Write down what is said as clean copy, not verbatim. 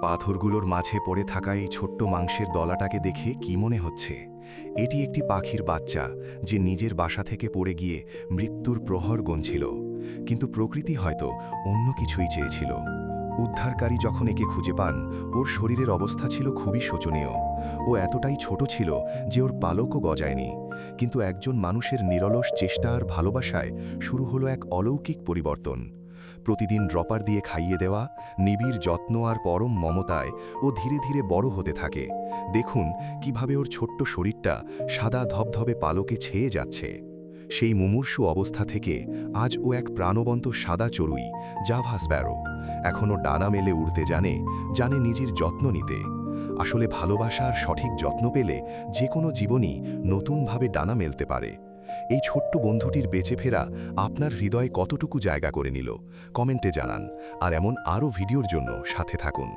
পাথরগুলোর মাঝে পড়ে থাকা এই ছোট্ট মাংসের দলাটাকে দেখে কি মনে হচ্ছে? এটি একটি পাখির বাচ্চা, যে নিজের বাসা থেকে পড়ে গিয়ে মৃত্যুর প্রহর গুনছিল। কিন্তু প্রকৃতি হয়তো অন্য কিছুই চেয়েছিল। উদ্ধারকারী যখন একে খুঁজে পান, ওর শরীরের অবস্থা ছিল খুবই শোচনীয়। ও এতটাই ছোট ছিল যে ওর পালকও গজায়নি। কিন্তু একজন মানুষের নিরলস চেষ্টা আর ভালোবাসায় শুরু হলো এক অলৌকিক পরিবর্তন। প্রতিদিন ড্রপার দিয়ে খাইয়ে দেওয়া, নিবিড় যত্ন আর পরম মমতায় ও ধীরে ধীরে বড় হতে থাকে। দেখুন কিভাবে ওর ছোট্ট শরীরটা সাদা ধবধবে পালকে ছেয়ে যাচ্ছে। সেই মুমূর্ষু অবস্থা থেকে আজ ও এক প্রাণবন্ত সাদা চড়ুই, জাভা স্প্যারো। এখনও ডানা মেলে উড়তে জানে, জানে নিজের যত্ন নিতে। আসলে ভালোবাসা আর সঠিক যত্ন পেলে যে কোনো জীবনই নতুনভাবে ডানা মেলতে পারে। এই ছোট্ট বন্ধুটির বেঁচে ফেরা আপনার হৃদয়ে কতটুকু জায়গা করে নিল, কমেন্টে জানান। আর এমন আরও ভিডিওর জন্য সাথে থাকুন।